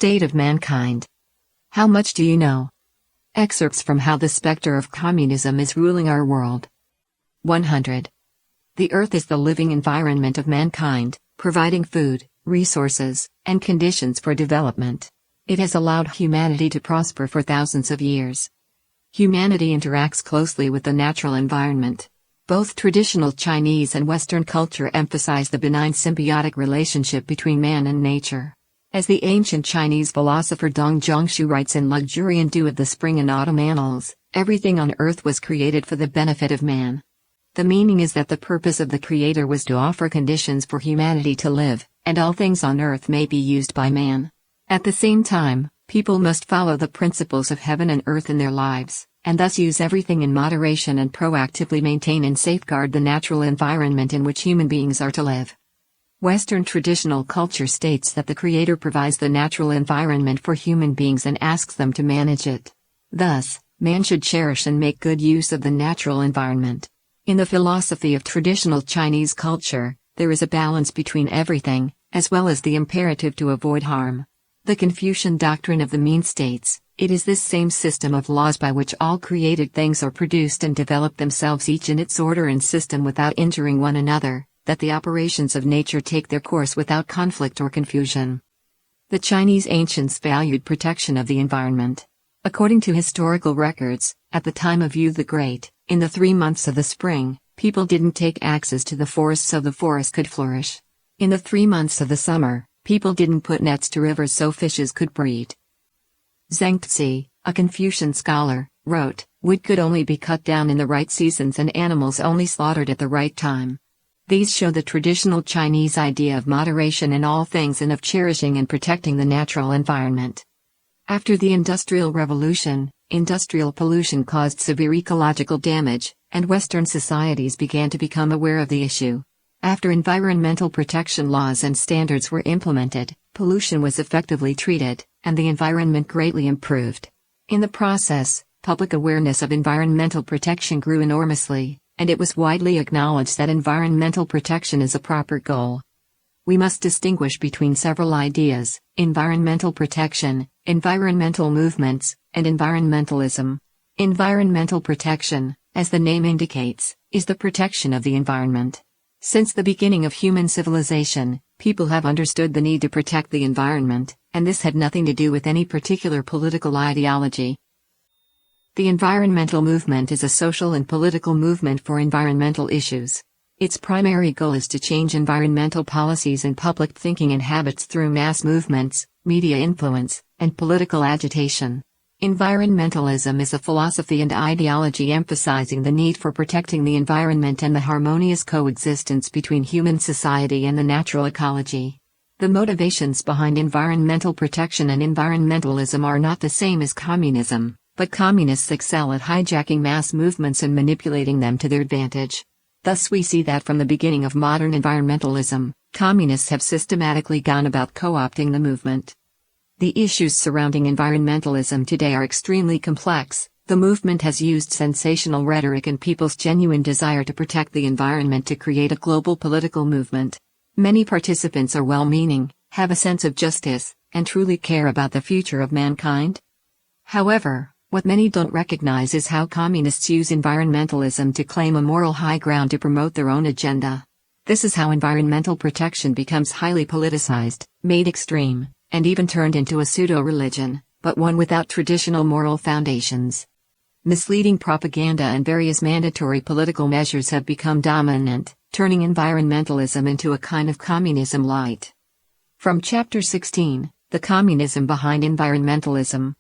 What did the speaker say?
state of mankind. How much do you know? Excerpts from How the Spectre of Communism is Ruling Our World. 100. The Earth is the living environment of mankind, providing food, resources, and conditions for development. It has allowed humanity to prosper for thousands of years. Humanity interacts closely with the natural environment. Both traditional Chinese and Western culture emphasize the benign symbiotic relationship between man and nature. As the ancient Chinese philosopher Dong Zhongshu writes in Luxuriant Dew of the Spring and Autumn Annals, everything on earth was created for the benefit of man. The meaning is that the purpose of the Creator was to offer conditions for humanity to live, and all things on earth may be used by man. At the same time, people must follow the principles of heaven and earth in their lives, and thus use everything in moderation and proactively maintain and safeguard the natural environment in which human beings are to live. Western traditional culture states that the Creator provides the natural environment for human beings and asks them to manage it. Thus, man should cherish and make good use of the natural environment. In the philosophy of traditional Chinese culture, there is a balance between everything, as well as the imperative to avoid harm. The Confucian doctrine of the mean states, it is this same system of laws by which all created things are produced and develop themselves each in its order and system without injuring one another, that the operations of nature take their course without conflict or confusion. The Chinese ancients valued protection of the environment. According to historical records, at the time of Yu the Great, in the 3 months of the spring, people didn't take axes to the forest so the forest could flourish. In the 3 months of the summer, people didn't put nets to rivers so fishes could breed. Zhengzi, a Confucian scholar, wrote, "Wood could only be cut down in the right seasons and animals only slaughtered at the right time." These show the traditional Chinese idea of moderation in all things and of cherishing and protecting the natural environment. After the Industrial Revolution, industrial pollution caused severe ecological damage, and Western societies began to become aware of the issue. After environmental protection laws and standards were implemented, pollution was effectively treated, and the environment greatly improved. In the process, public awareness of environmental protection grew enormously, and it was widely acknowledged that environmental protection is a proper goal. We must distinguish between several ideas: environmental protection, environmental movements, and environmentalism. Environmental protection, as the name indicates, is the protection of the environment. Since the beginning of human civilization, people have understood the need to protect the environment, and this had nothing to do with any particular political ideology. The environmental movement is a social and political movement for environmental issues. Its primary goal is to change environmental policies and public thinking and habits through mass movements, media influence, and political agitation. Environmentalism is a philosophy and ideology emphasizing the need for protecting the environment and the harmonious coexistence between human society and the natural ecology. The motivations behind environmental protection and environmentalism are not the same as communism, but communists excel at hijacking mass movements and manipulating them to their advantage. Thus we see that from the beginning of modern environmentalism, communists have systematically gone about co-opting the movement. The issues surrounding environmentalism today are extremely complex. The movement has used sensational rhetoric and people's genuine desire to protect the environment to create a global political movement. Many participants are well-meaning, have a sense of justice, and truly care about the future of mankind. However, what many don't recognize is how communists use environmentalism to claim a moral high ground to promote their own agenda. This is how environmental protection becomes highly politicized, made extreme, and even turned into a pseudo-religion, but one without traditional moral foundations. Misleading propaganda and various mandatory political measures have become dominant, turning environmentalism into a kind of communism-lite. From Chapter 16, The Communism Behind Environmentalism,